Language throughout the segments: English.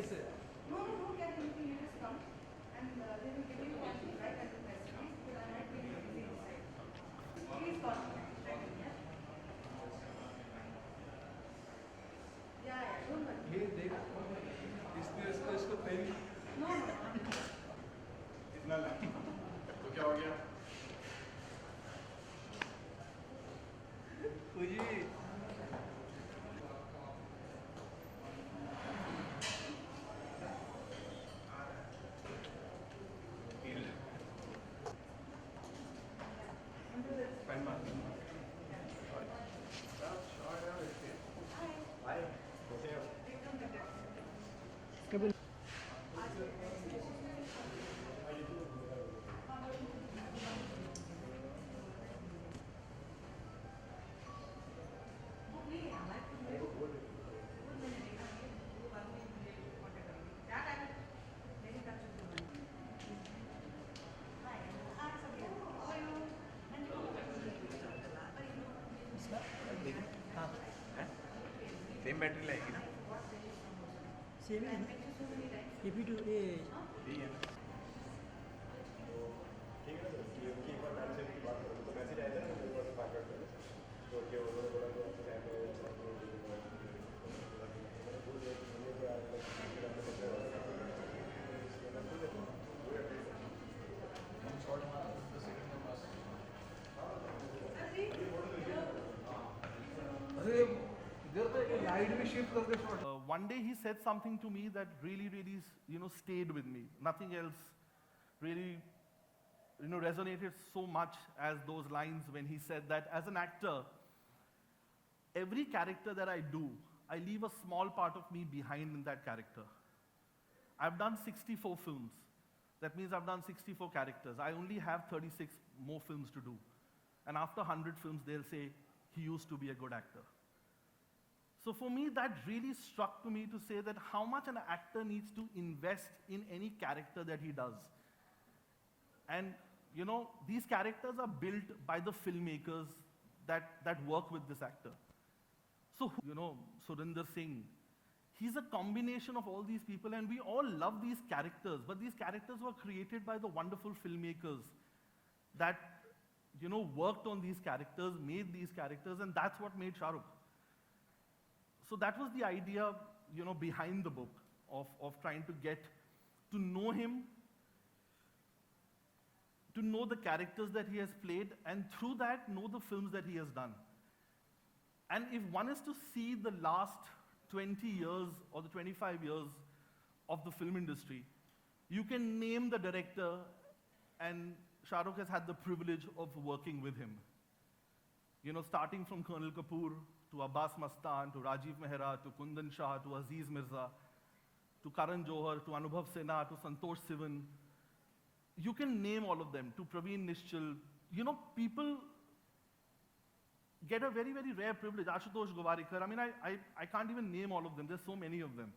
No, no, don't get anything. You just come and they will give you one thing right at the press release because I might be busy inside. Please call me. Yeah, yeah, don't worry. ये देख इसको पहली No, no, no. इतना तो क्या हो गया? खुशी सेम बैटरी लगेगी ना? सेम है ये भी टू ये ठीक है ना? ठीक है ना सर, ये एक बार मैम से बात करो तो मैसेज आया था ना मेरे पास बात करते हैं तो क्या उन्होंने बोला कि आपसे टाइम अरे इधर तो लाइट भी शिफ्ट करके shot One day he said something to me that really, stayed with me. Nothing else really, resonated so much as those lines when he said that as an actor, every character that I do, I leave a small part of me behind in that character. I've done 64 films. That means I've done 64 characters. I only have 36 more films to do. And after 100 films, they'll say, he used to be a good actor. So for me, that really struck to me to say that how much an actor needs to invest in any character that he does. And, these characters are built by the filmmakers that work with this actor. So, Surinder Singh, he's a combination of all these people, and we all love these characters, but these characters were created by the wonderful filmmakers that, worked on these characters, made these characters, and that's what made Shah Rukh. So that was the idea, behind the book, of trying to get to know him, to know the characters that he has played, and through that, know the films that he has done. And if one is to see the last 20 years or the 25 years of the film industry, you can name the director, and Shah Rukh has had the privilege of working with him. Starting from Colonel Kapoor, to Abbas Mastan, to Rajiv Mehra, to Kundan Shah, to Aziz Mirza, to Karan Johar, to Anubhav Sinha, to Santosh Sivan. You can name all of them, to Praveen Nishchal. People get a very, very rare privilege. Ashutosh Gowarikar, I can't even name all of them. There's so many of them.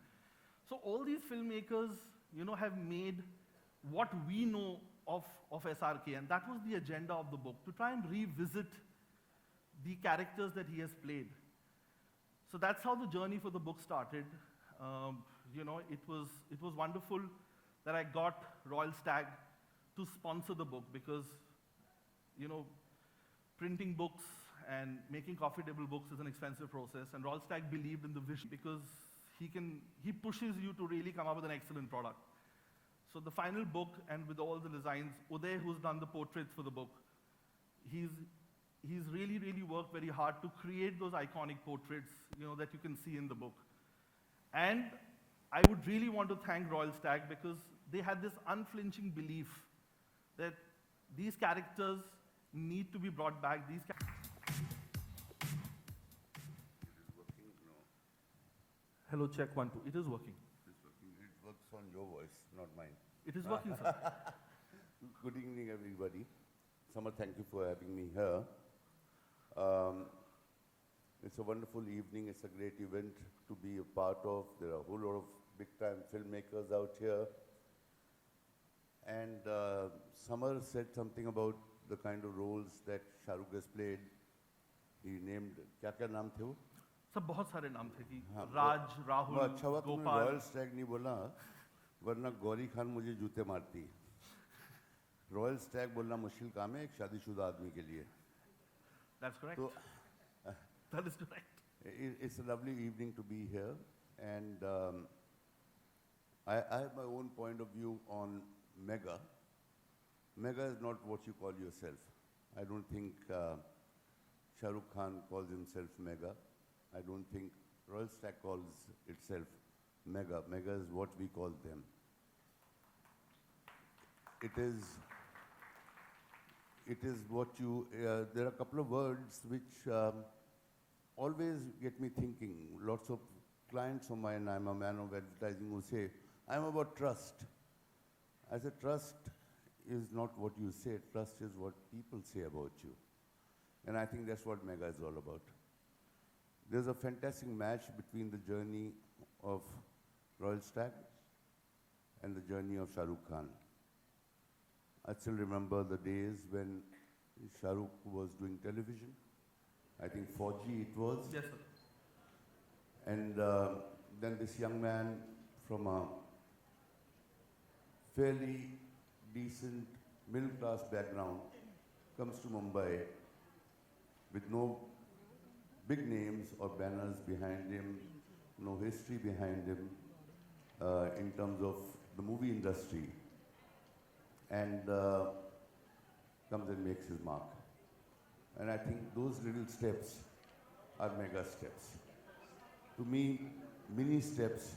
So all these filmmakers, have made what we know of SRK, and that was the agenda of the book, to try and revisit the characters that he has played. So that's how the journey for the book started. It was wonderful that I got Royal Stag to sponsor the book because, printing books and making coffee table books is an expensive process, and Royal Stag believed in the vision because he pushes you to really come up with an excellent product. So the final book, and with all the designs, Uday, who's done the portraits for the book, he's really, really worked very hard to create those iconic portraits, that you can see in the book. And I would really want to thank Royal Stag because they had this unflinching belief that these characters need to be brought back. It is working? No. Hello, check 1, 2. It is working. It is working. It works on your voice, not mine. It is working, sir. Good evening, everybody. Samar, thank you for having me here. It's a wonderful evening. It's a great event to be a part of. There are a whole lot of big-time filmmakers out here. And Samar said something about the kind of roles that Shah Rukh has played. He named, kya naam the wo? सब बहुत सारे नाम थे कि हाँ, राज, वो राहुल, अच्छा हुआ तुमने गोपाल। रॉयल स्टैग नहीं बोला, वरना गौरी खान मुझे जूते मारती। रॉयल स्टैग बोलना मुश्किल काम है एक शादीशुदा आदमी के लिए। That's correct. तो That is correct. it's a lovely evening to be here, and I have my own point of view on mega. Mega is not what you call yourself. I don't think Shah Rukh Khan calls himself mega. I don't think Royal Stack calls itself mega. Mega is what we call them. It is what you, there are a couple of words which always get me thinking. Lots of clients of mine, I'm a man of advertising, who say, I'm about trust. I said, trust is not what you say, trust is what people say about you. And I think that's what Mega is all about. There's a fantastic match between the journey of Royal Stack and the journey of Shah Rukh Khan. I still remember the days when Shah Rukh was doing television. I think 4G it was. Yes, sir. And then this young man from a fairly decent middle-class background comes to Mumbai with no big names or banners behind him, no history behind him in terms of the movie industry, and comes and makes his mark. And I think those little steps are mega steps. To me, mini steps.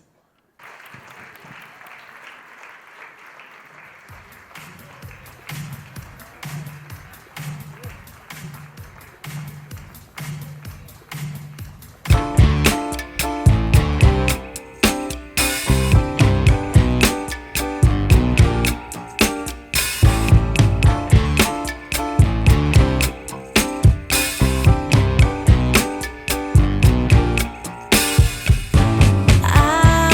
I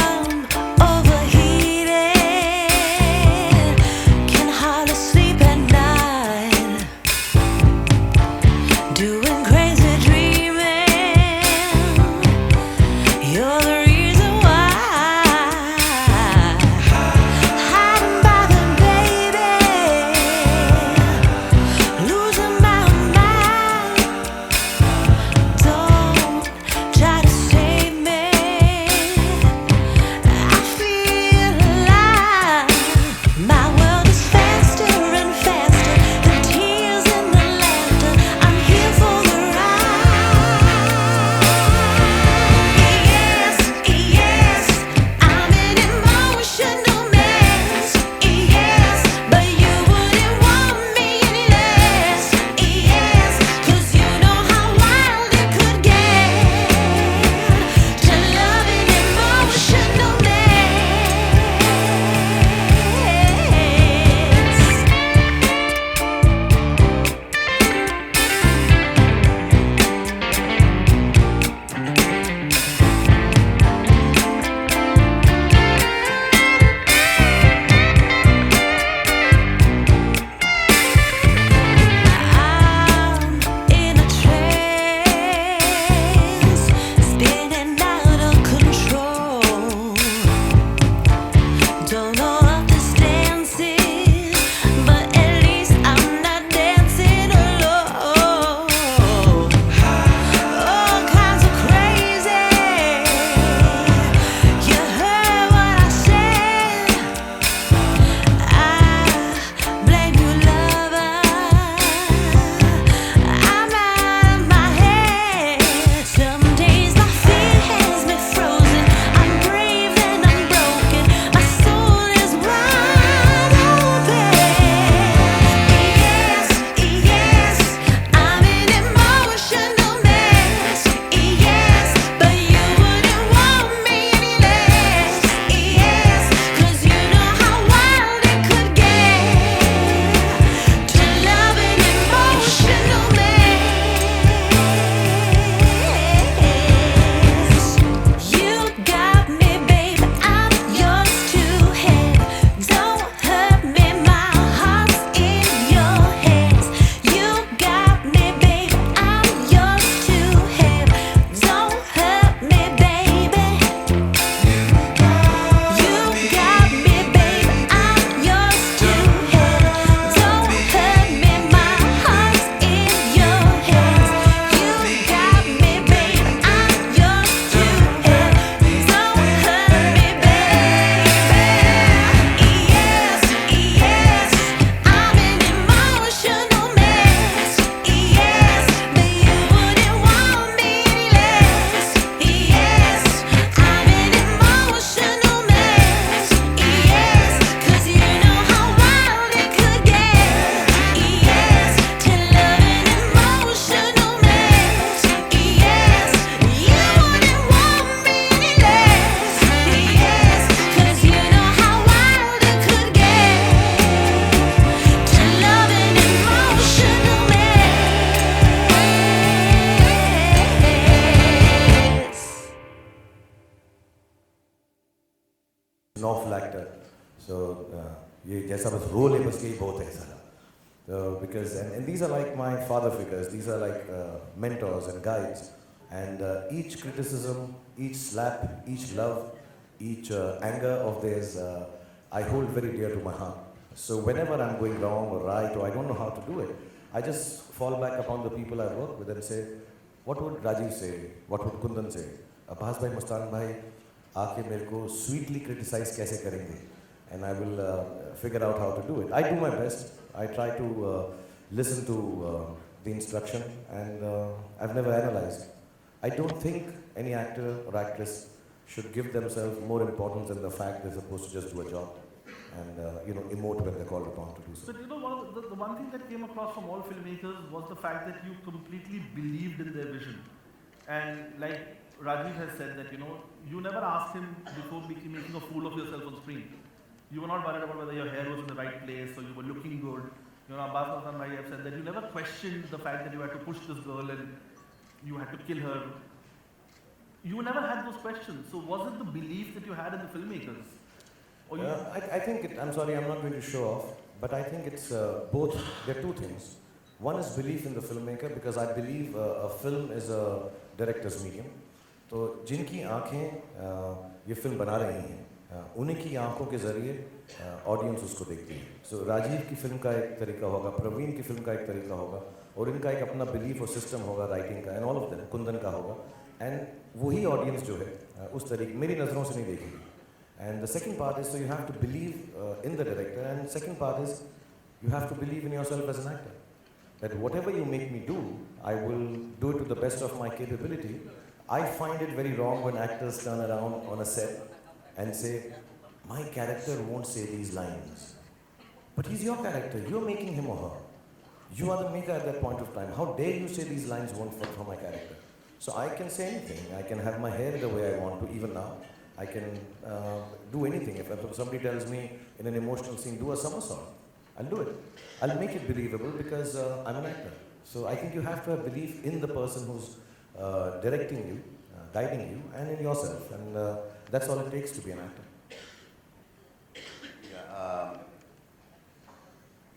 an awful actor. So ये जैसा बस role है बस यही बहुत है सारा. Because and these are like my father figures. These are like mentors and guides. And each criticism, each slap, each love, each anger of theirs, I hold very dear to my heart. So whenever I'm going wrong or right or I don't know how to do it, I just fall back upon the people I work with and say, what would Rajiv say? What would Kundan say? Abbas bhai, Mustan bhai, aake mere ko sweetly criticize kaise karenge? And I will figure out how to do it. I do my best. I try to listen to the instruction, and I've never analyzed. I don't think any actor or actress should give themselves more importance than the fact they're supposed to just do a job and emote when they're called upon to do so. But the one thing that came across from all filmmakers was the fact that you completely believed in their vision. And like Rajiv has said that, you never asked him before making a fool of yourself on screen. You were not worried about whether your hair was in the right place or you were looking good. Abbas Hassan Bhai have said that you never questioned the fact that you had to push this girl and you had to kill her. You never had those questions. So was it the belief that you had in the filmmakers? Or I think, I'm sorry, I'm not going to show off, but I think it's both. There are two things. One is belief in the filmmaker, because I believe a film is a director's medium. तो जिनकी आँखें ये film बना रही हैं, उन्हीं आँखों के ज़रिए ऑडियंस उसको देखती है. सो राजीव की फिल्म का एक तरीका होगा, प्रवीण की फिल्म का एक तरीका होगा, और इनका एक अपना बिलीफ और सिस्टम होगा राइटिंग का, and all of them, Kundan का होगा, एंड वही ऑडियंस जो है उस तरीके मेरी नज़रों से नहीं देखेगी. And the second part is, so you have to believe in the director, and second part is you have to believe in yourself as an actor. That whatever you make me do, I will do it to the best of my capability. I find it very wrong when actors turn around on a set and say, my character won't say these lines. But he's your character. You're making him or her. You are the maker at that point of time. How dare you say these lines won't fit for my character? So I can say anything. I can have my hair the way I want to, even now. I can do anything. If somebody tells me in an emotional scene, do a somersault, I'll do it. I'll make it believable because I'm an actor. So I think you have to have belief in the person who's directing you, guiding you, and in yourself. And that's all it takes to be an actor. Yeah,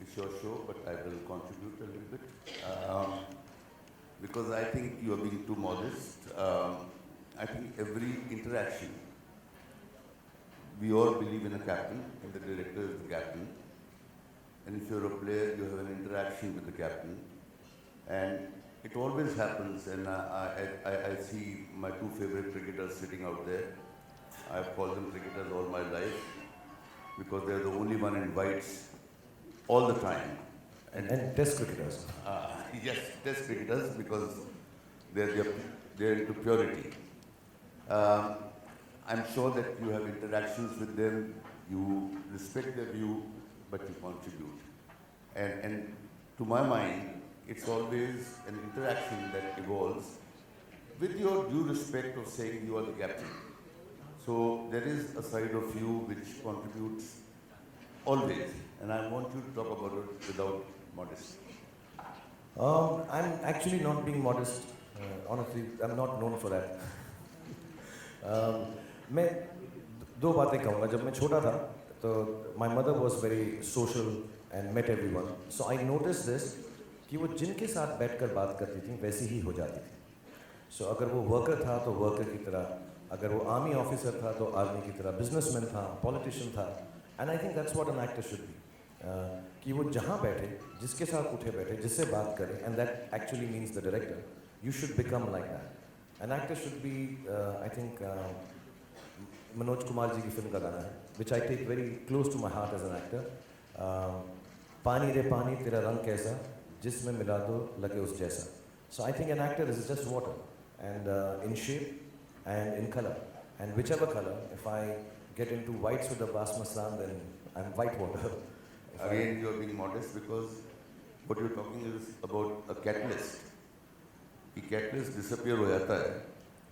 it's your show, but I will contribute a little bit. Because I think you are being too modest. I think every interaction, we all believe in a captain, and the director is the captain. And if you're a player, you have an interaction with the captain. And it always happens, and I see my two favorite cricketers sitting out there. I've called them cricketers all my life, because they're the only one in whites all the time. And test cricketers. Yes, test cricketers, because they're into purity. I'm sure that you have interactions with them, you respect their view, but you contribute. And to my mind, it's always an interaction that evolves with your due respect of saying you are the captain. So there is a side of you which contributes always, and I want you to talk about it without modesty. I'm actually not being modest. Honestly, I'm not known for that. मैं दो बातें कहूँगा. जब मैं छोटा था, तो my mother was very social and met everyone. So I noticed this, कि वो जिनके साथ बैठकर बात करती थी, वैसी ही हो जाती थी. So अगर वो worker था, तो worker की तरह. अगर वो army officer था, तो army की तरह. Businessman था, politician था. And I think that's what an actor should be. कि वो जहाँ बैठे, जिसके साथ उठे बैठे, जिससे बात करे, and that actually means the director. You should become like that. An actor should be, I think, Manoj Kumar ji की फिल्म का गाना है, which I take very close to my heart as an actor. पानी रे पानी तेरा रंग कैसा, जिसमें मिला दो लगे उस जैसा. So I think an actor is just water, and in shape and in color. And whichever color, if I get into whites with the basmaslam, then I'm white water. Again, you're being modest, because what you're talking is about a catalyst. कि catalyst disappear हो जाता है,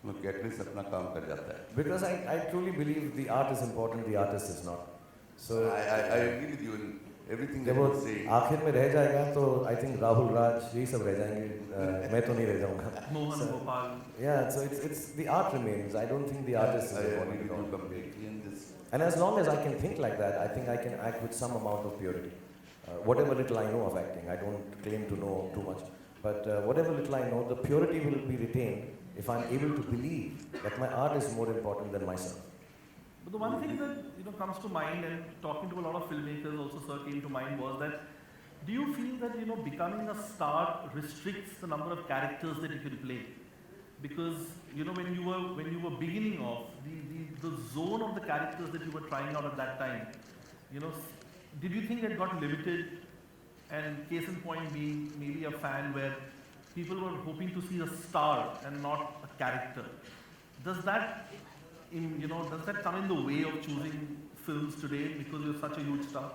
तो catalyst अपना काम कर जाता है. Because I truly believe the art is important, the artist is not. So I agree with you in everything that जब वो you're saying. आखिर में रह जाएगा, तो I think राहुल राज यही सब रह जाएंगे. मैं तो नहीं रह जाऊँगा. Mohan Gopal. Yeah, so it's the art remains. I don't think the artist is I agree important with at all. you completely, and this And as long as I can think like that, I think I can act with some amount of purity. Whatever little I know of acting, I don't claim to know too much, but whatever little I know, the purity will be retained if I'm able to believe that my art is more important than myself. But the one thing that comes to mind, and talking to a lot of filmmakers also, sir, came to mind was that, do you feel that becoming a star restricts the number of characters that you can play? Because when you were beginning off, the zone of the characters that you were trying out at that time, did you think that got limited? And case in point being maybe a fan where people were hoping to see a star and not a character. Does that come in the way of choosing films today because you're such a huge star?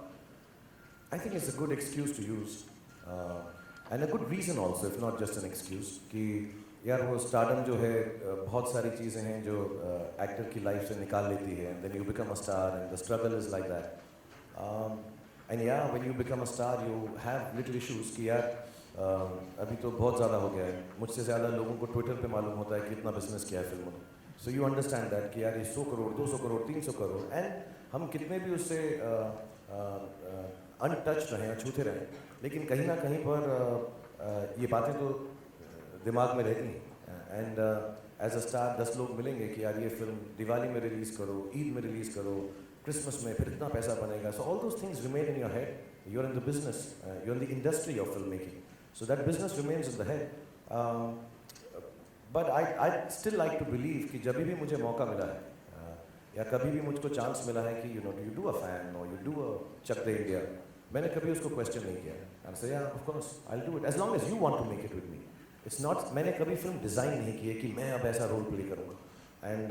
I think it's a good excuse to use, and a good reason also, if not just an excuse. कि यार वो stardom जो है बहुत सारी चीज़ें हैं जो actor की life से निकाल लेती है, and then you become a star, and the struggle is like that. And yeah, when you become a star, you have little issues कि यार अभी तो बहुत ज़्यादा हो गया है, मुझसे ज़्यादा लोगों को Twitter पे मालूम होता है कि इतना business किया है फिल्मों ने. So you understand that कि यार ये 100 करोड़, 200 करोड़, 300 करोड़, and हम कितने भी उससे untouched रहें, छूते रहें, लेकिन कहीं ना कहीं पर ये बातें तो दिमाग में रहती हैं. And as a star 10 लोग मिलेंगे कि यार ये फिल्म दिवाली में रिलीज़ करो, ईद में रिलीज़ करो, क्रिसमस में फिर इतना पैसा बनेगा. So all those things remain in your head. You're in the business, you're in the industry of filmmaking. So that business remains in the head. But I still like to believe कि जब भी मुझे मौका मिला है या कभी भी मुझको चांस मिला है कि you do a fan or you do a Chak De India, मैंने कभी उसको question नहीं किया. I say yeah, of course, I'll do it as long as you want to make it with me. It's not, मैंने कभी film design नहीं की है कि मैं अब ऐसा रोल प्ले करूँगा. And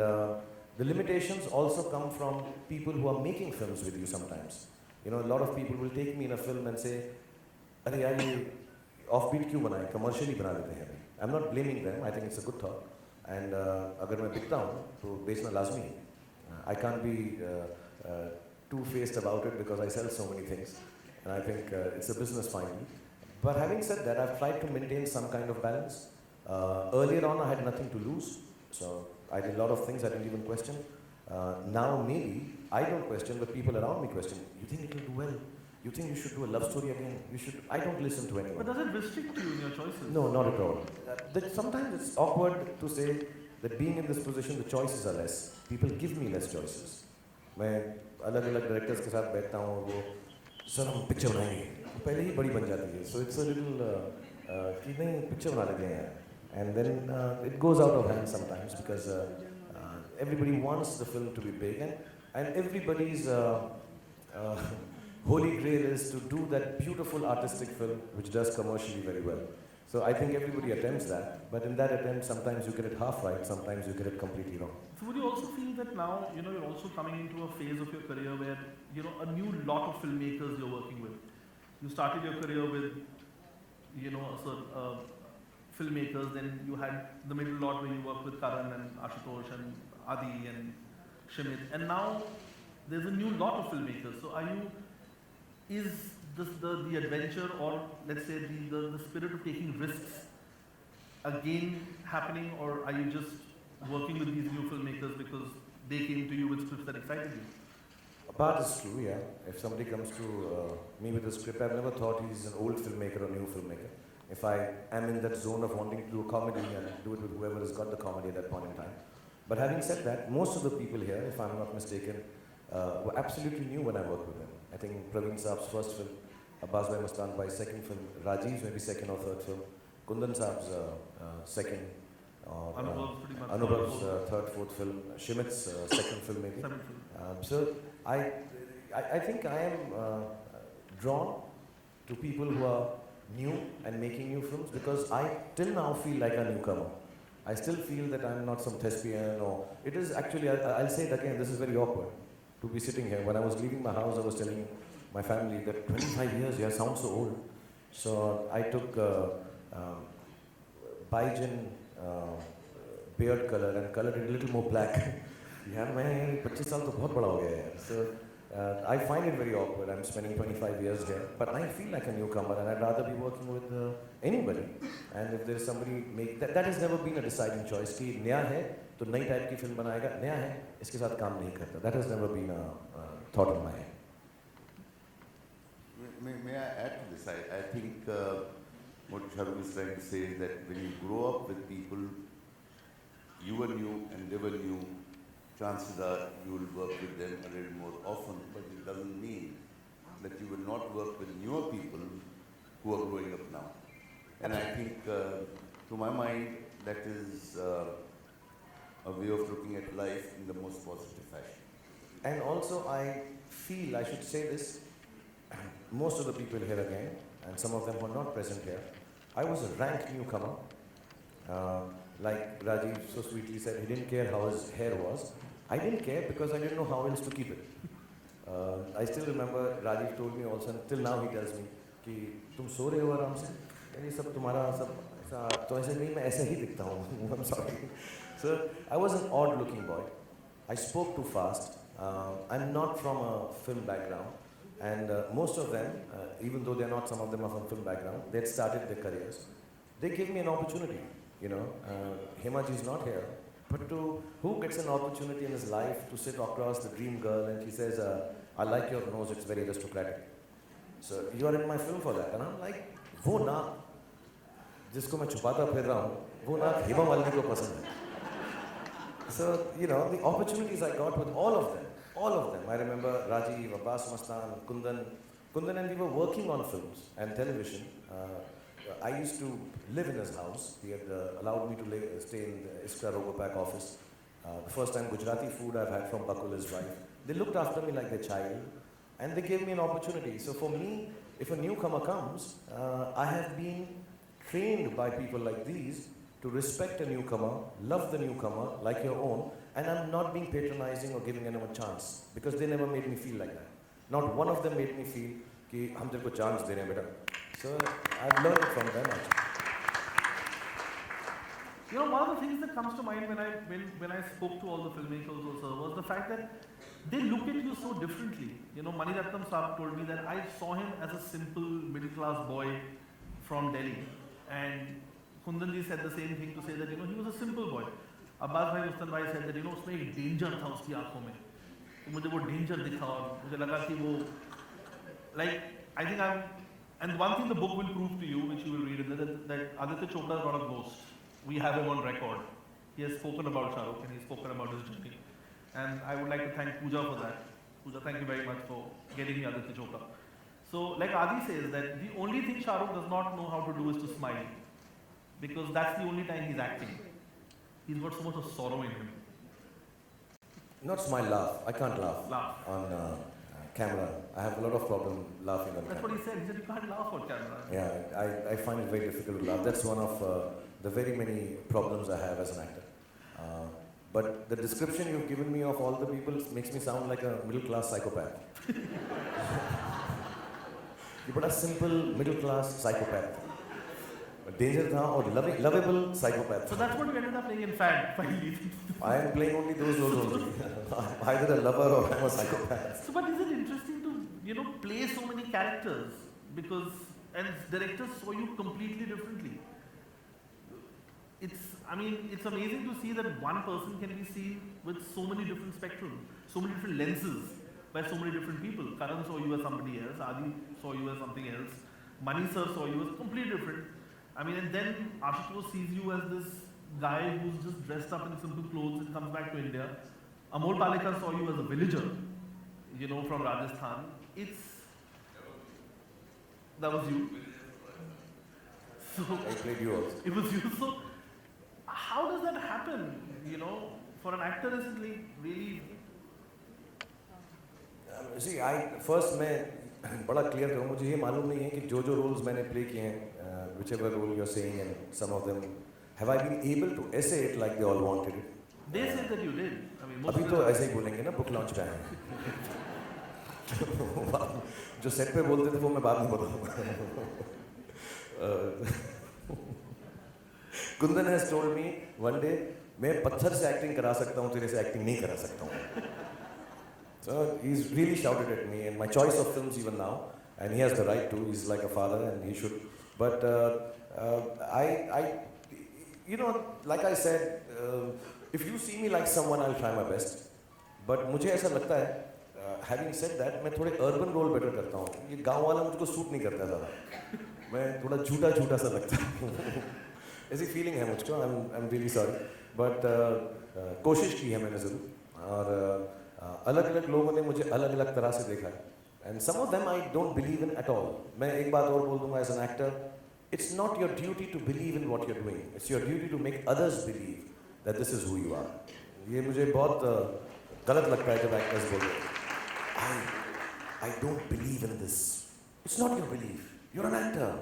the limitations also come from people who are making films with you sometimes. A lot of people will take me in a film and say, अरे यार ये offbeat क्यों बनाए, commercially बना देते हैं. I'm not blaming them. I think it's a good thought. And अगर मैं बिकता हूँ तो बेचना लाजमी है. I can't be two-faced about it because I sell so many things, and I think it's a business finally. But having said that, I've tried to maintain some kind of balance. Earlier on, I had nothing to lose, so I did a lot of things I didn't even question. Now maybe I don't question, but people around me question. You think it will do well? You think you should do a love story again? You should. I don't listen to anyone. But does it restrict you in your choices? No, not at all. Sometimes it's awkward to say that being in this position, the choices are less. People give me less choices. मैं अलग-अलग directors के साथ बैठता हूँ, वो sir हम picture बनाएंगे, पहले ही बड़ी बन जाती है. So it's a little कि नहीं picture बना लेते हैं, and then it goes out of hand sometimes because everybody wants the film to be big, and everybody's holy grail is to do that beautiful artistic film which does commercially very well. So I think everybody attempts that, but in that attempt, sometimes you get it half right, sometimes you get it completely wrong. So would you also feel that now, you're also coming into a phase of your career where, a new lot of filmmakers you're working with. You started your career with, filmmakers, then you had the middle lot where you worked with Karan and Ashutosh and Adi and Shimit, and now there's a new lot of filmmakers. So is the adventure, or let's say the spirit of taking risks again happening, or are you just working with these new filmmakers because they came to you with scripts that excited you? A part is true, yeah. If somebody comes to me with a script, I've never thought he's an old filmmaker or new filmmaker. If I am in that zone of wanting to do a comedy, and do it with whoever has got the comedy at that point in time. But having said that, most of the people here, if I'm not mistaken, were absolutely new when I worked with them. I think Praveen Saab's first film, Abbas Bhai Mastan Bhai's second film, Rajiv's maybe second or third film, Kundan Saab's second, Anubhav's third, fourth film, Shimit's second film maybe. So I think I am drawn to people who are new and making new films because I till now feel like a newcomer. I still feel that I'm not some thespian, or it is actually, I'll say it again, this is very awkward to be sitting here. When I was leaving my house, I was telling my family that 25 years, yeah, sounds so old. So I took Baijan beard color and colored it a little more black. यार मैं 25 साल तो बहुत बड़ा हो गया यार. So I find it very awkward. I'm spending 25 years here, but I feel like a newcomer, and I'd rather be working with anybody. And if there's somebody that has never been a deciding choice. कि नया है तो नई type की film बनाएगा, नया है इसके साथ काम नहीं करता. That has never been a thought in my head. May I add to this? I think what Shah is trying to say is that when you grow up with people, you were new and they were new, chances are you will work with them a little more often, but it doesn't mean that you will not work with newer people who are growing up now. And I think, to my mind, that is a way of looking at life in the most positive fashion. And also, I feel, I should say this, most of the people here again, and some of them who are not present here, I was a ranked newcomer. Like Rajiv so sweetly said, he didn't care how his hair was. I didn't care because I didn't know how else to keep it. I still remember Rajiv told me also, and till now he tells me, कि तुम सो रहे हो आराम से? ये सब तुम्हारा सब तो ऐसे नहीं मैं ऐसे ही दिखता हूँ. I'm sorry. So I was an odd-looking boy. I spoke too fast. I'm not from a film background, and most of them, even though they're not, some of them are from film background, they'd started their careers. They gave me an opportunity. You know, Hemaji is not here, but who gets an opportunity in his life to sit across the dream girl and she says, I like your nose, it's very aristocratic. So you are in my film for that. And I'm like, वो नाक जिसको मैं छुपाता फिर रहा हूँ, वो नाक हेमा मालिनी को पसंद है. So, you know, the opportunities I got with all of them. I remember Rajiv, Abbas Mastan, Kundan, and we were working on films and television. I used to live in his house. He had allowed me to stay in the Iskra Rogopak office. The first time Gujarati food I've had from Bakul, his wife. They looked after me like their child, and they gave me an opportunity. So for me, if a newcomer comes, I have been trained by people like these to respect a newcomer, love the newcomer like your own, and I'm not being patronizing or giving anyone a chance, because they never made me feel like that. Not one of them made me feel कि हम तेरे को chance दे रहे हैं बेटा. So I've learned it from them actually. You know, one of the things that comes to mind when I spoke to all the filmmakers also was the fact that they look at you so differently. You know, Mani Ratnam Saab told me that I saw him as a simple middle-class boy from Delhi, and Kundanji said the same thing to say that, you know, he was a simple boy. Abbas Bhai Mustan Bhai said that, you know, उसमें एक danger था उसकी आँखों में. तो मुझे वो danger दिखा और मुझे लगा कि वो, like, I think and one thing the book will prove to you, which you will read, is that Aditya Chopra is not a ghost. We have him on record. He has spoken about Shah Rukh and he's spoken about his journey. And I would like to thank Pooja for that. Pooja, thank you very much for getting me Aditya Chopra. So, like Adi says, that the only thing Shah Rukh does not know how to do is to smile. Because that's the only time he's acting. He's got so much of sorrow in him. Not smile, laugh. I can't laugh. On camera. I have a lot of problem laughing on camera. That's what he said. He said you can't laugh on camera. Yeah, I find it very difficult to laugh. That's one of the very many problems I have as an actor. But the description you've given me of all the people makes me sound like a middle-class psychopath. You're but a simple middle-class psychopath. Danger tha or lovable psychopath. So that's what you ended up playing in Fad, finally. I am playing only those roles only. Either a lover or I'm a psychopath. So, but is it interesting to, you know, play so many characters? Because, and directors saw you completely differently. It's amazing to see that one person can be seen with so many different spectrums, so many different lenses by so many different people. Karan saw you as somebody else, Adi saw you as something else, Mani sir saw you as completely different. And then Ashutosh sees you as this guy who's just dressed up in simple clothes and comes back to India. Amol Palekar saw you as a villager, you know, from Rajasthan. That was you. So, I played you also. It was you. So, how does that happen? You know, for an actor, is it like really? See, first मैं बड़ा clear करूँ, मुझे ये मालूम नहीं है कि जो roles मैंने play किए हैं, whichever role you're saying, and some of them, have I been able to essay it like they all wanted it? They said that you did. अभी तो ऐसे ही बोलेंगे ना, book launch पे आए हैं. जो set पे बोलते थे वो मैं बाद में बताऊँगा. Kundan has told me one day, मैं पत्थर से acting करा सकता हूँ, तेरे से acting नहीं करा सकता हूँ. So He's really shouted at me and my choice of films even now, and he has the right to. He's like a father, and he should. But you know, like I said, if you see me like someone, I'll try my best. But मुझे ऐसा लगता है, having said that, मैं थोड़े urban role better करता हूँ. ये गांव वाला मुझको suit नहीं करता ज़्यादा. मैं थोड़ा झूठा सा लगता है. ऐसी feeling है मुझको. I'm really sorry. But कोशिश की है मैंने ज़रूर. और अलग-अलग लोगों ने मुझे अलग-अलग तरह से देखा है. And some of them I don't believe in at all. मैं एक बात और बोल दूँगा as an actor. It's not your duty to believe in what you're doing. It's your duty to make others believe that this is who you are. ये मुझे बहुत गलत लगता है जब actors बोलते हैं. I don't believe in this. It's not your belief. You're an actor.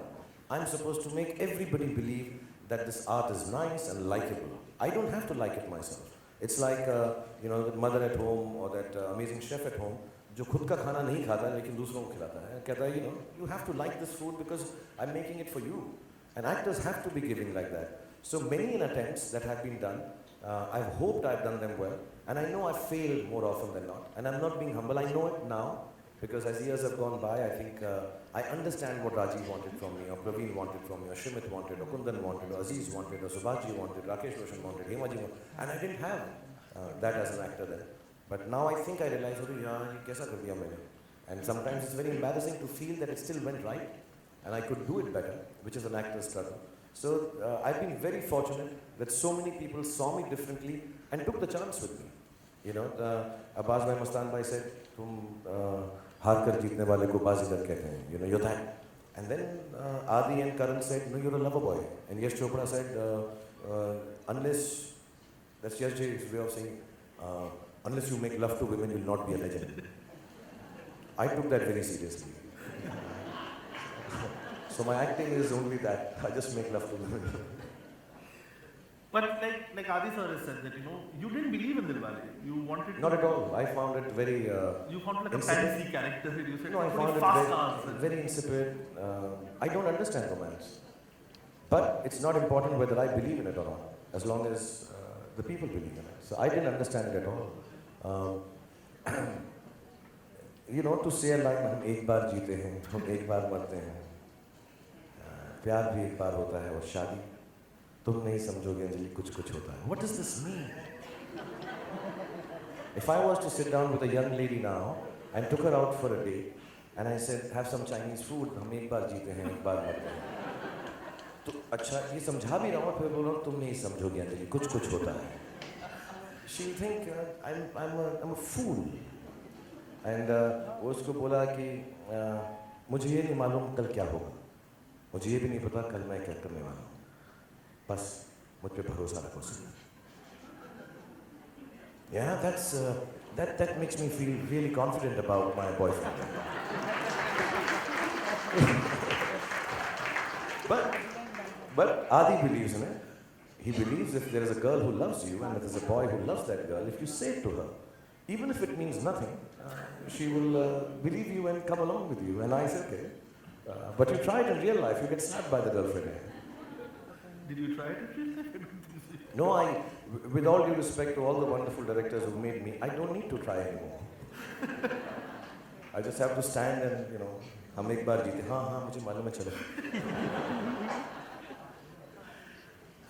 I'm supposed to make everybody believe that this art is nice and likable. I don't have to like it myself. It's like you know, that mother at home or that amazing chef at home जो खुद का खाना नहीं खाता लेकिन दूसरों को खिलाता है. कहता है, you know, you have to like this food because I'm making it for you. And actors have to be giving like that. So many attempts that have been done, I've hoped I've done them well. And I know I've failed more often than not. And I'm not being humble. I know it now. Because as years have gone by, I think I understand what Rajiv wanted from me, or Praveen wanted from me, or Shimit wanted, or Kundan wanted, or Aziz wanted, or Subhashji wanted, Rakesh Roshan wanted, Hemaji wanted. And I didn't have that as an actor then. But now I think I realize, oh, yeah, ye kaisa kar diya maine? And sometimes it's very embarrassing to feel that it still went right. And I could do it better, which is an actor's struggle. So I've been very fortunate that so many people saw me differently and took the chance with me. You know, Abbas Bhai Mastan Bhai said, "Tum हार कर जीतने वाले को बाजीगर कहते हैं." You know, you're that. And then Adi and Karan said, "No, you're a lover boy." And Yash Chopra said, "Unless," that's Yash J's way of saying, "Unless you make love to women, you'll not be a legend." I took that very seriously. So my acting is only that. I just make love to women. But like Adi sir has said that, you know, you didn't believe in Dilwale. You wanted to... Not at all. I found it very... you found it like insipid. a fantasy character. You said, No, I found it very insipid. I don't understand romance. But it's not important whether I believe in it or not, as long as the people believe in it. So I didn't understand it at all. You know, to say a line, हम एक बार जीते हैं, हम एक बार मरते हैं, प्यार भी एक बार होता है और शादी तुम नहीं समझोगे अंजलि कुछ कुछ होता है. What does this mean? If I was to sit down with a young lady now and took her out for a date and I said, have some Chinese food, हम एक बार जीते हैं, एक बार मरते हैं, तो अच्छा ये समझा भी रहा हूँ, फिर बोलो तुम नहीं समझोगे अंजलि कुछ कुछ होता है. She'll think I'm a fool. And वो उसको बोला कि मुझे ये नहीं मालूम कल क्या होगा, मुझे ये भी नहीं पता कल मैं क्या करने वाला हूँ, बस मुझ पे भरोसा रखो sir. Yeah, that makes me feel really confident about my boyfriend. But Adi believes in it. He believes if there is a girl who loves you and if there's a boy who loves that girl, if you say it to her, even if it means nothing, she will believe you and come along with you. And I said, okay. But you try it in real life, you get slapped by the girlfriend. Did you try it in real life? No, with all due respect to all the wonderful directors who made me, I don't need to try anymore. I just have to stand and, you know, हम एक बार जीते, हाँ हाँ मुझे मालूम है चलो.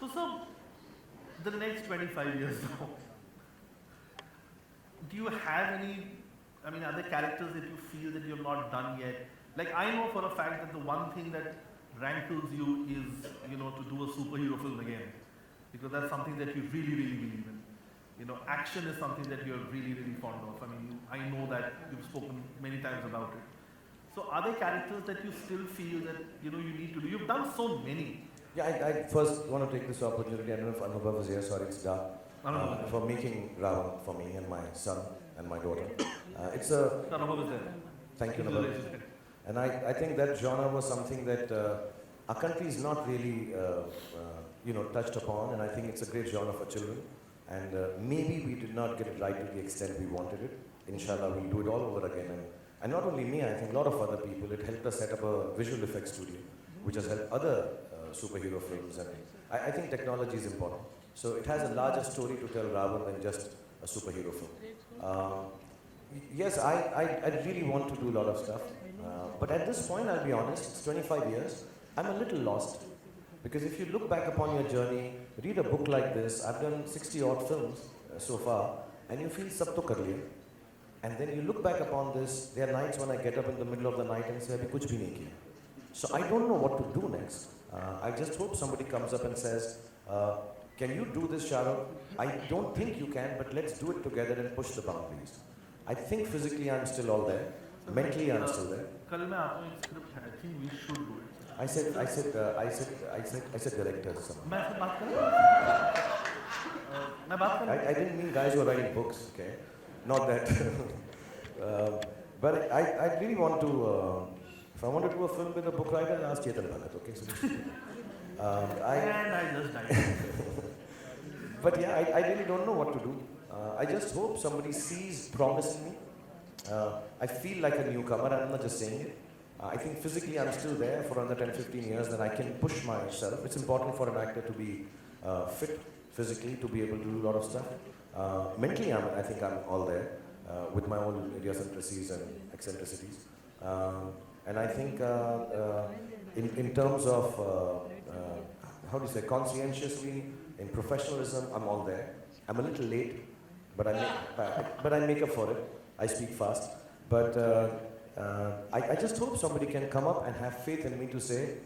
So sir, the next 25 years now, do you have any, I mean, are there characters that you feel that you have not done yet? Like I know for a fact that the one thing that rankles you is, you know, to do a superhero film again. Because that's something that you really, really believe in. You know, action is something that you're really, really fond of. I mean, I know that you've spoken many times about it. So are there characters that you still feel that, you know, you need to do? You've done so many. Yeah, I first want to take this opportunity, I don't know if Anubhav is here, sorry, it's dark, for making Ravan for me and my son and my daughter. It's a... Anubhav is there. Thank you, Anubhav. And I think that genre was something that our country is not really, you know, touched upon, and I think it's a great genre for children. And maybe we did not get it right to the extent we wanted it. Inshallah, we'll do it all over again. And not only me, I think a lot of other people. It helped us set up a visual effects studio, which has helped other superhero films. And I think technology is important. So it has a larger story to tell rather than just a superhero film. Yes, I really want to do a lot of stuff. But at this point, I'll be honest, it's 25 years. I'm a little lost. Because if you look back upon your journey, read a book like this, I've done 60 odd films so far, and you feel sab to kar liya. And then you look back upon this, there are nights when I get up in the middle of the night and say, abhi kuch bhi nahi kiya. So I don't know what to do next. I just hope somebody comes up and says, can you do this, Shah Rukh? I don't think you can, but let's do it together and push the boundaries. I think physically I'm still all there. Mentally I'm still there. कल मैं आपको एक script है, I think we should do it. I said director. Samar. मैं आपसे बात करूँ? मैं बात करूँ? I didn't mean guys who are writing books, okay? Not that. But I really want to, if I want to do a film with a book writer, I'll ask Chetan Bhagat, okay? So, And I just died. but yeah, I really don't know what to do. I just hope somebody sees promise in me. I feel like a newcomer, I'm not just saying it. I think physically I'm still there for another 10-15 years, then I can push myself. It's important for an actor to be fit physically, to be able to do a lot of stuff. Mentally, I think I'm all there with my own idiosyncrasies and eccentricities. And I think in terms of, how do you say, conscientiously, in professionalism, I'm all there. I'm a little late, but I make up for it. I speak fast. But I just hope somebody can come up and have faith in me to say,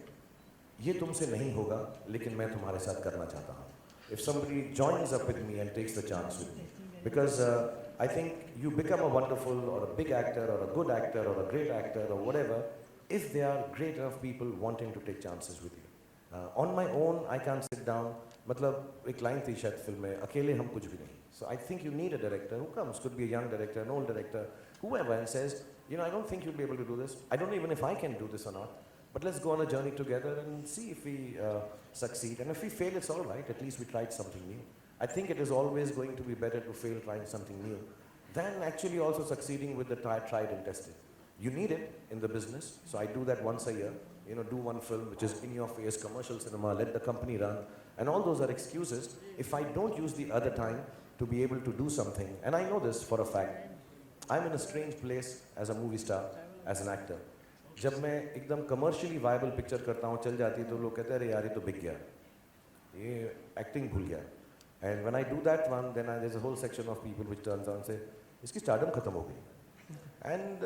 ये तुमसे नहीं होगा, लेकिन मैं तुम्हारे साथ करना चाहता हूँ. If somebody joins up with me and takes the chance with me. Because I think you become a wonderful or a big actor or a good actor or a great actor or whatever, if there are great enough people wanting to take chances with you. On my own, I can't sit down. मतलब एक line थी शायद film में, अकेले हम कुछ भी नहीं. So I think you need a director who comes, could be a young director, an old director, whoever, and says, you know, I don't think you'll be able to do this. I don't know even if I can do this or not. But let's go on a journey together and see if we succeed. And if we fail, it's all right. At least we tried something new. I think it is always going to be better to fail trying something new than actually also succeeding with the tried and tested. You need it in the business. So I do that once a year. You know, do one film which is in your face, commercial cinema, let the company run. And all those are excuses. If I don't use the other time to be able to do something, and I know this for a fact, I'm in a strange place as a movie star, as an actor. जब मैं एकदम commercially viable picture करता हूँ, चल जाती है तो लोग कहते हैं अरे यार ये तो बिक गया, ये acting भूल गया. And when I do that one, then there's a whole section of people which turns around and say, इसकी stardom खत्म हो गई. And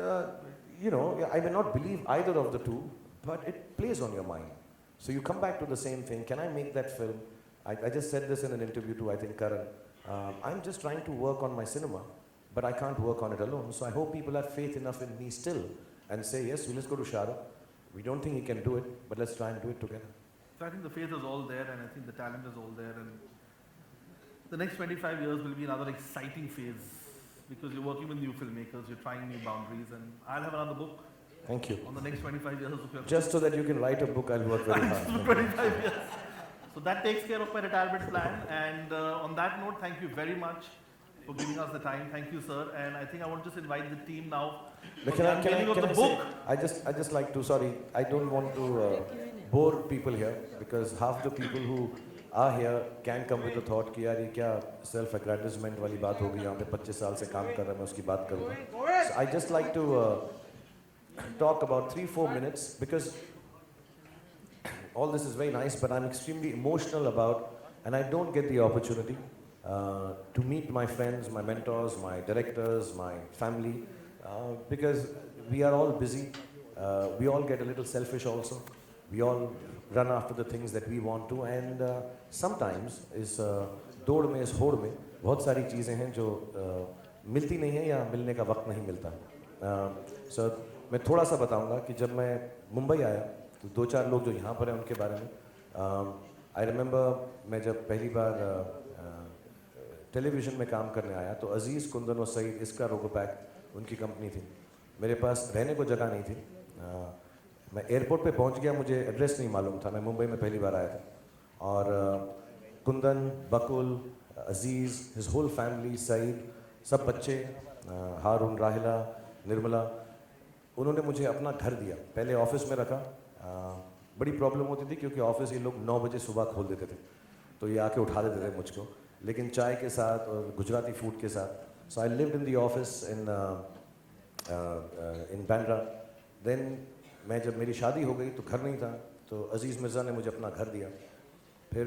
you know, I may not believe either of the two, but it plays on your mind. So you come back to the same thing. Can I make that film? I just said this in an interview to, I think, Karan. I'm just trying to work on my cinema, but I can't work on it alone. So I hope people have faith enough in me still and say, yes, let's go to Shah Rukh. We don't think he can do it, but let's try and do it together. So I think the faith is all there, and I think the talent is all there, and the next 25 years will be another exciting phase because you're working with new filmmakers, you're trying new boundaries, and I'll have another book. Thank you. On the next 25 years of your Just so that you can write a book, I'll work very hard. 25 years. So that takes care of my retirement plan. And on that note, thank you very much for giving us the time. Thank you, sir. And I think I want to just invite the team now. But for the unveiling of the book. I just like to, sorry, I don't want to bore people here because half the people who are here can come with the thought कि यार ये क्या self-aggrandizement वाली बात होगी, यहाँ पे 25 साल से काम कर रहा मैं उसकी बात करूँगा. So I just like to talk about 3-4 minutes because all this is very nice, but I'm extremely emotional about, and I don't get the opportunity to meet my friends, my mentors, my directors, my family, because we are all busy. We all get a little selfish also. We all run after the things that we want to, and sometimes इस दौड़ में, इस होड़ में बहुत सारी चीज़ें हैं जो मिलती नहीं है या मिलने का वक्त नहीं मिलता. So मैं थोड़ा सा बताऊंगा कि जब मैं मुंबई आया तो 2-4 लोग जो यहाँ पर हैं उनके बारे में. आई रिमेंबर मैं जब पहली बार टेलीविज़न में काम करने आया तो अजीज़, कुंदन और सईद, इसका रोगोपैक उनकी कंपनी थी. मेरे पास रहने को जगह नहीं थी. मैं एयरपोर्ट पे पहुँच गया, मुझे एड्रेस नहीं मालूम था. मैं मुंबई में पहली बार आया था और कुंदन, बकुल, अजीज़, हिज होल फैमिली, सईद, सब बच्चे, हारून, राहिला, निर्मला, उन्होंने मुझे अपना घर दिया. पहले ऑफिस में रखा. बड़ी प्रॉब्लम होती थी क्योंकि ऑफिस ये लोग 9 बजे सुबह खोल देते थे तो ये आके उठा देते थे मुझको, लेकिन चाय के साथ और गुजराती फूड के साथ So I lived in the office in Bandra. Then मैं जब मेरी शादी हो गई तो घर नहीं था, तो अजीज़ मिर्ज़ा ने मुझे अपना घर दिया. फिर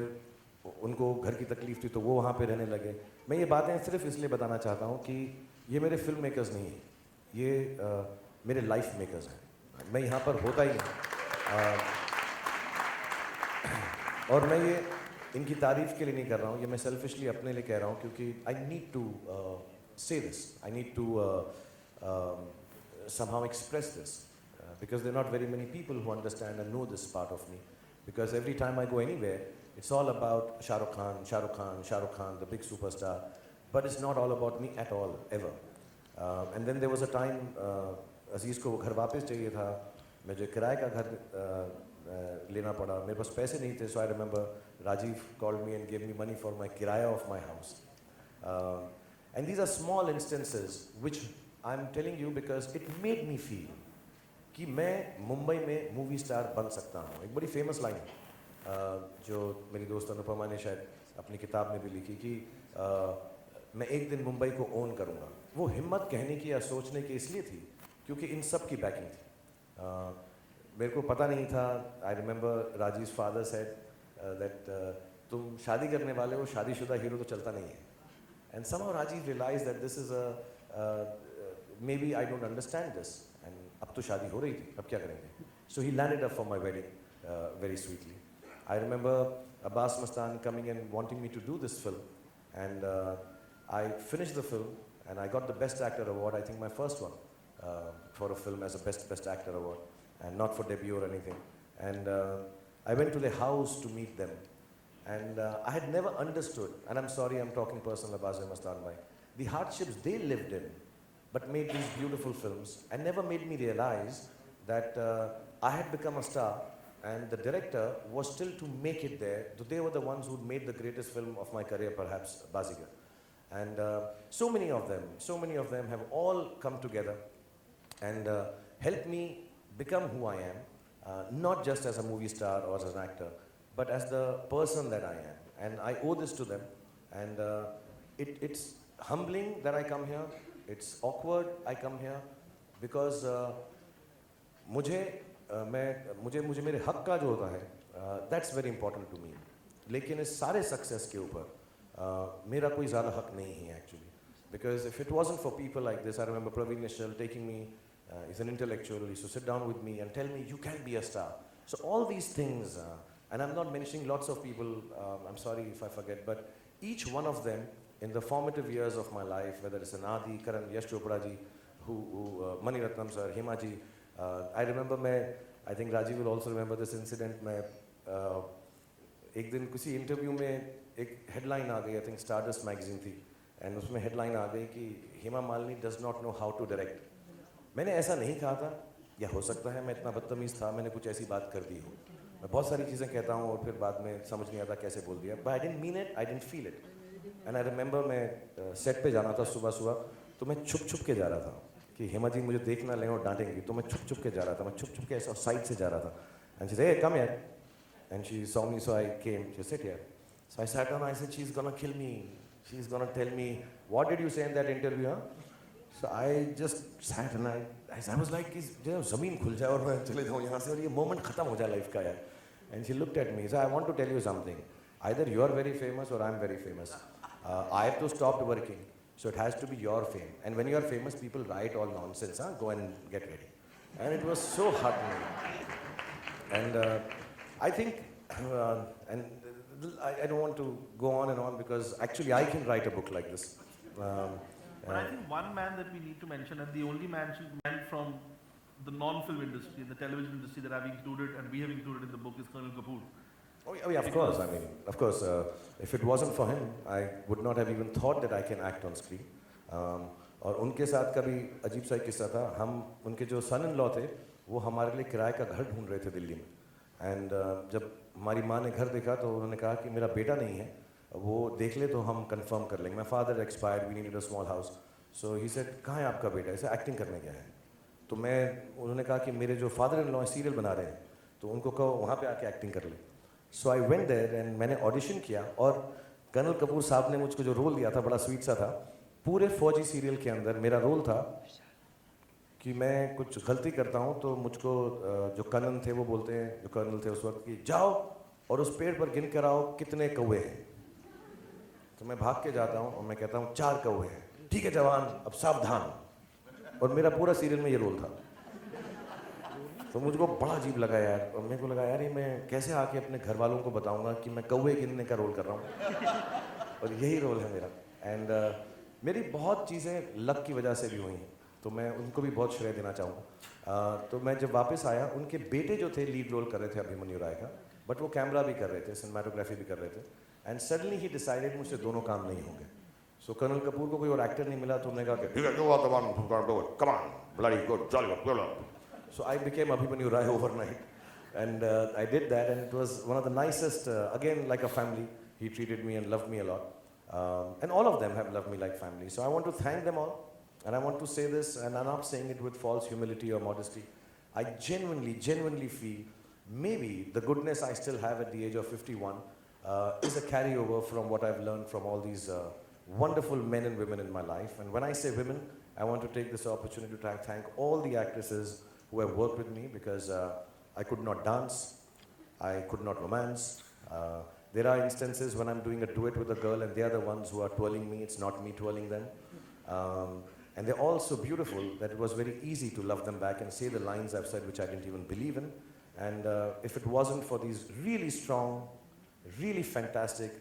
उनको घर की तकलीफ़ थी तो वो वहाँ पे रहने लगे. मैं ये बातें सिर्फ इसलिए बताना चाहता हूँ कि ये मेरे फिल्म मेकर्स नहीं हैं, ये मेरे लाइफ मेकर्स हैं. मैं यहाँ पर होता ही नहीं, और मैं ये इनकी तारीफ़ के लिए नहीं कर रहा हूँ, ये मैं सेल्फिशली अपने लिए कह रहा हूँ क्योंकि I need to say this, I need to somehow express this, because there are not very many people who understand and know this part of me, because every time I go anywhere, it's all about Shah Rukh Khan, Shah Rukh Khan, Shah Rukh Khan, the big superstar, but it's not all about me at all, ever. And then there was a time, अजीज़ को घर वापस चाहिए था, मुझे किराए का घर लेना पड़ा, मेरे पास पैसे नहीं थे, so I remember Rajiv called me and gave me money for my kiraya of my house. And these are small instances which I'm telling you because it made me feel कि मैं मुंबई में मूवी स्टार बन सकता हूँ. एक बड़ी famous line जो मेरी दोस्त अनुपमा ने शायद अपनी किताब में भी लिखी कि मैं एक दिन मुंबई को ओन करूँगा. वो हिम्मत कहने की या सोचने की इसलिए थी क्योंकि इन सब की बैकिंग थी. मेरे को पता नहीं था. I remember Rajiv father said that तुम शादी करने वाले हो, शादीशुदा हीरो तो चलता नहीं है. And somehow Rajiv realized that this is maybe I don't understand this. And अब तो शादी हो रही थी, अब क्या करेंगे? So he landed up for my wedding very sweetly. I remember Abbas Mastan coming and wanting me to do this film, and I finished the film and I got the Best Actor award. I think my first one for a film as a Best Actor award, and not for debut or anything. And I went to their house to meet them. And I had never understood, and I'm sorry I'm talking personal about Mastan Bhai, the hardships they lived in, but made these beautiful films, and never made me realize that I had become a star, and the director was still to make it there. They were the ones who made the greatest film of my career, perhaps, Bazigar. And so many of them have all come together and helped me become who I am, not just as a movie star or as an actor, but as the person that I am. And I owe this to them. And it's humbling that I come here. It's awkward I come here because मुझे मेरे हक का जो होता है, that's very important to me. लेकिन इस सारे success के ऊपर मेरा कोई ज़्यादा हक नहीं है actually. Because if it wasn't for people like this, I remember Praveen Nishal taking me, he's an intellectual, he used to sit down with me and tell me, you can be a star. So all these things, and I'm not mentioning lots of people, I'm sorry if I forget, but each one of them in the formative years of my life, whether it's Adi, Karan, Yash Chopra ji, Mani Ratnam sir, Hema ji, I remember I think Rajiv will also remember this incident, एक दिन किसी interview में एक headline आ गई, I think Stardust magazine थी, and उसमें headline आ गई कि Hema Malini does not know how to direct. मैंने ऐसा नहीं कहा था, या हो सकता है मैं इतना बदतमीज़ था, मैंने कुछ ऐसी बात कर दी हो. मैं बहुत सारी चीज़ें कहता हूँ और फिर बाद में समझ नहीं आता कैसे बोल दिया. But I didn't mean it, I didn't feel it. And I remember मैं सेट पे जाना था सुबह तो मैं छुप के जा रहा था कि हेमा जी मुझे देख ना लें और डांटेंगी, तो मैं छुप के जा रहा था. मैं छुप के ऐसा साइड से जा रहा था. And she said, hey, come here. And she saw me, so I came. She said, sit here. So I sat down. I said, she's gonna kill me. She's gonna tell me, what did you say in that interview? Huh? So I just sat and I was like, ज़मीन खुल जाए और मैं चले जाऊँ यहाँ से और ये moment खत्म हो जाए life का यार. And she looked at me. So I want to tell you something. Either you are very famous or I am very famous. I have to stop working. So it has to be your fame. And when you are famous, people write all nonsense. Huh? Go and get ready. And it was so heartening. And I think, and I don't want to go on and on because actually I can write a book like this. But I think one man that we need to mention, and the only man from the non-film industry, the television industry that I've included and we have included in the book is Colonel Kapoor. Oh yeah, of course. I mean, of course, if it wasn't for him, I would not have even thought that I can act on screen. और उनके साथ कभी अजीब सा किस्सा था. हम उनके जो सन इन लॉ थे, वो हमारे लिए किराए का घर ढूंढ रहे थे दिल्ली में. एंड जब हमारी माँ ने घर देखा तो उन्होंने कहा कि मेरा बेटा नहीं है, वो देख ले तो हम कंफर्म कर लेंगे. My father expired, we needed a small house. So he said, कहाँ है आपका बेटा? ऐसे एक्टिंग करने गया है. तो उन्होंने कहा कि मेरे जो फादर इन लॉ सीरियल बना रहे हैं, तो उनको कहो वहाँ पे आके एक्टिंग कर ले. सो आई वेंट देयर एंड मैंने ऑडिशन किया और कर्नल कपूर साहब ने मुझको जो रोल दिया था बड़ा स्वीट सा था. पूरे फौजी सीरियल के अंदर मेरा रोल था कि मैं कुछ गलती करता हूँ तो मुझको जो कर्नल थे वो बोलते हैं, जो कर्नल थे उस वक्त, कि जाओ और उस पेड़ पर गिन कर आओ कितने कौवे हैं। तो मैं भाग के जाता हूँ और मैं कहता हूँ 4 कौवे हैं। ठीक है जवान, अब सावधान। और मेरा पूरा सीरियल में ये रोल था। तो मुझको बड़ा अजीब लगा यार, और मेरे को लगा यार ये मैं कैसे आके अपने घर वालों को बताऊंगा कि मैं कौवे गिनने का रोल कर रहा हूँ और यही रोल है मेरा। एंड मेरी बहुत चीज़ें लक की वजह से भी हुई हैं, तो मैं उनको भी बहुत श्रेय देना चाहूँगा। तो मैं जब वापस आया, उनके बेटे जो थे लीड रोल कर रहे थे अभिमन्यु राय का, बट वो कैमरा भी कर रहे थे, सिनेमाटोग्राफी भी कर रहे थे। एंड सडनली ही डिसाइडेड मुझसे दोनों काम नहीं होंगे। सो कर्नल कपूर को कोई और एक्टर नहीं मिला, तो उन्होंने कहा कि ठीक है, you are the one who can do it. Come on, bloody good, jolly good. So I became Abhimanyu Rai overnight, and I did that, and it was one of the nicest. Again, like a family, he treated me and loved me a lot, and all of them have loved me like family. So I want to thank them all, and I want to say this, and I'm not saying it with false humility or modesty. I genuinely feel maybe the goodness I still have at the age of 51 is a carryover from what I've learned from all these wonderful men and women in my life. And when I say women, I want to take this opportunity to thank all the actresses who have worked with me, because I could not dance, I could not romance. There are instances when I'm doing a duet with a girl and they are the ones who are twirling me, it's not me twirling them. And they're all so beautiful that it was very easy to love them back and say the lines I've said which I didn't even believe in. And if it wasn't for these really strong, really fantastic,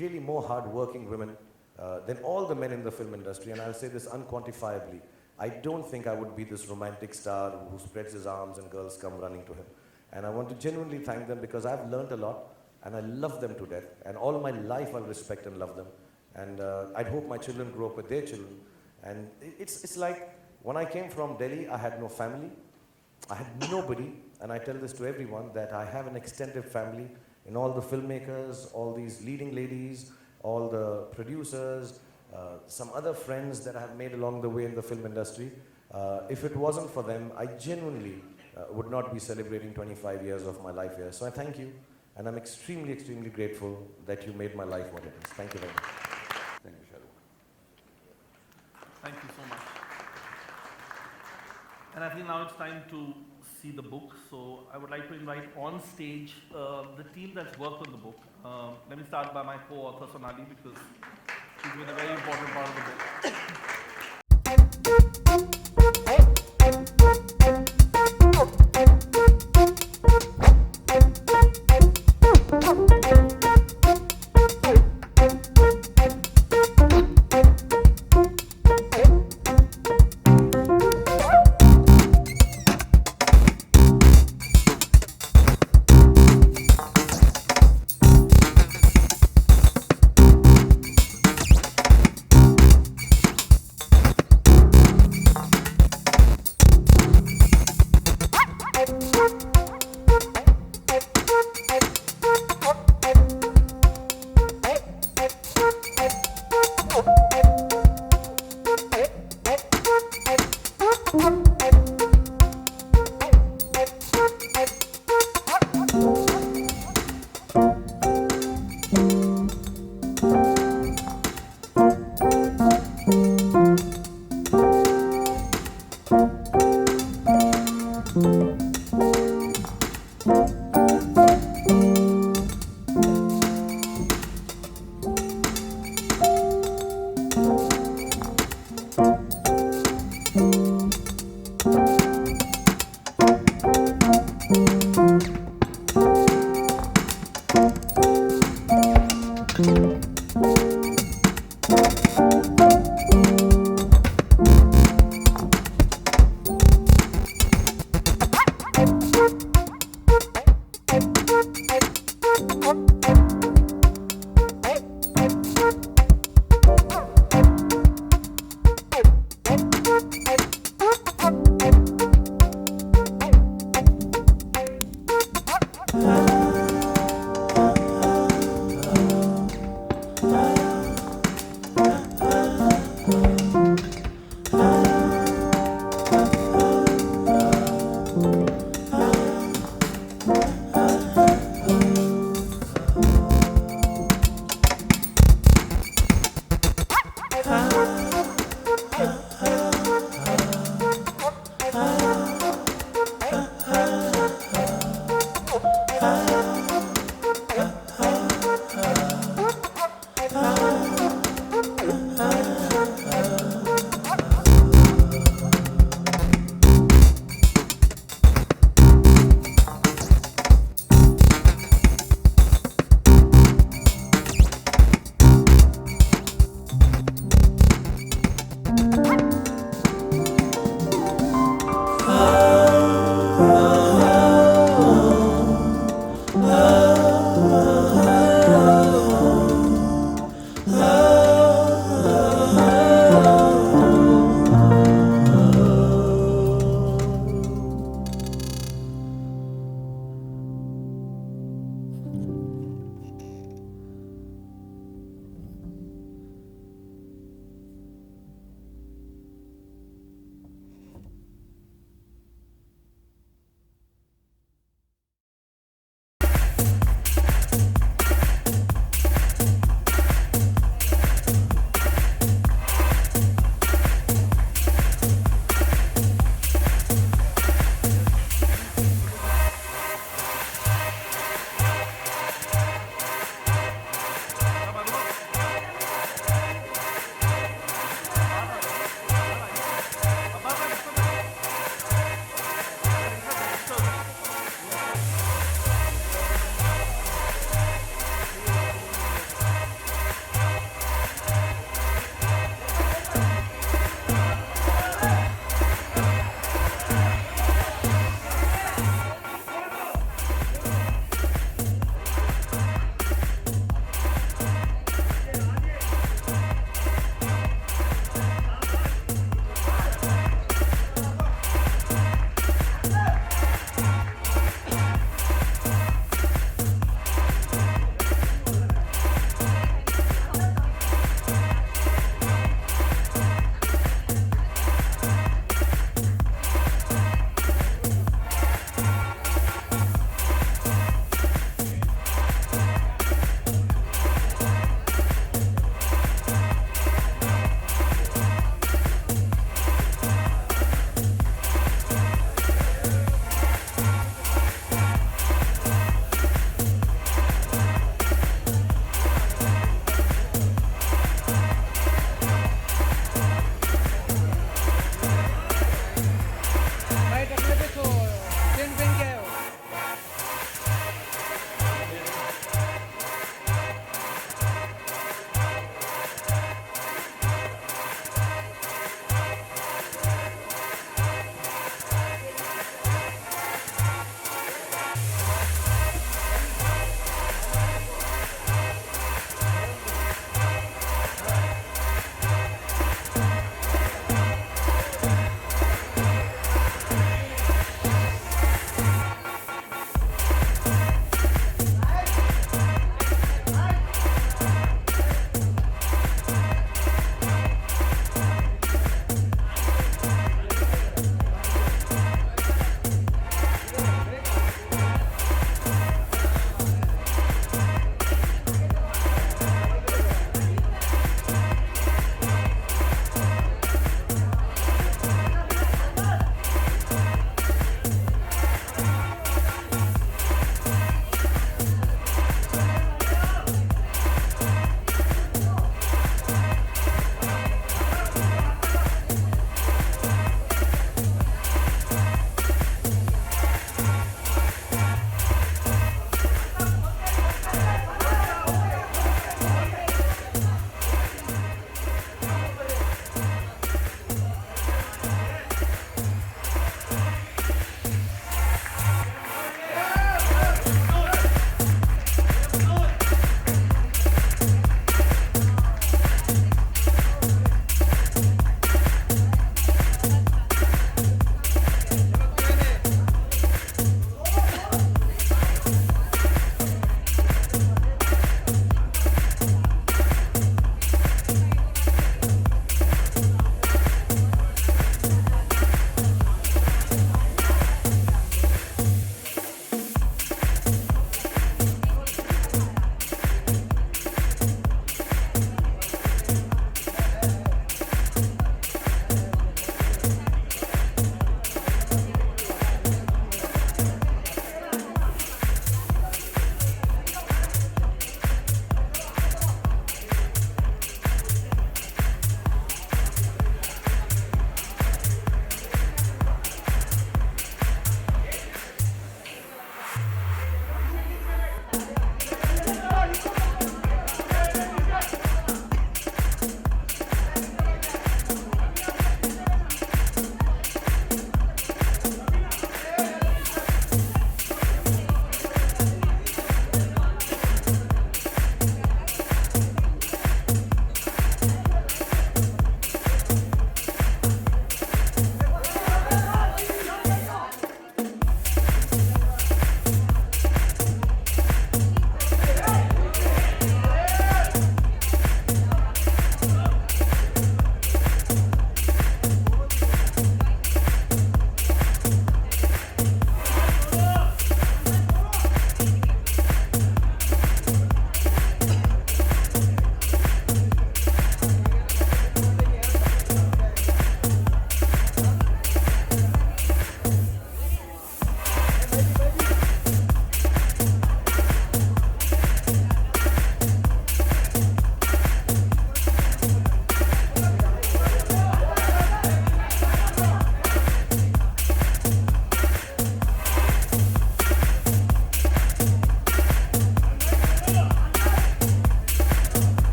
really more hard-working women than all the men in the film industry, and I'll say this unquantifiably, I don't think I would be this romantic star who spreads his arms and girls come running to him. And I want to genuinely thank them, because I've learned a lot and I love them to death. And all my life I'll respect and love them. And I hope my children grow up with their children. And it's like when I came from Delhi, I had no family. I had nobody. And I tell this to everyone that I have an extended family in all the filmmakers, all these leading ladies, all the producers, some other friends that I have made along the way in the film industry. If it wasn't for them, I genuinely would not be celebrating 25 years of my life here. So I thank you, and I'm extremely grateful that you made my life what it is. Thank you very much. Thank you, Shah Rukh. Thank you so much. And I think now it's time to see the book. So I would like to invite on stage the team that's worked on the book. Let me start by my co-author Sonali, because she's been a very important part of the book.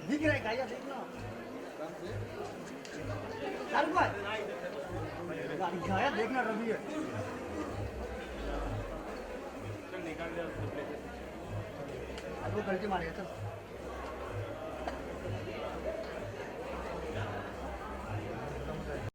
दिख रहा है गाया देखना शाहरुख भाई गाया देखना रवि है अब वो गलती मारेगा चल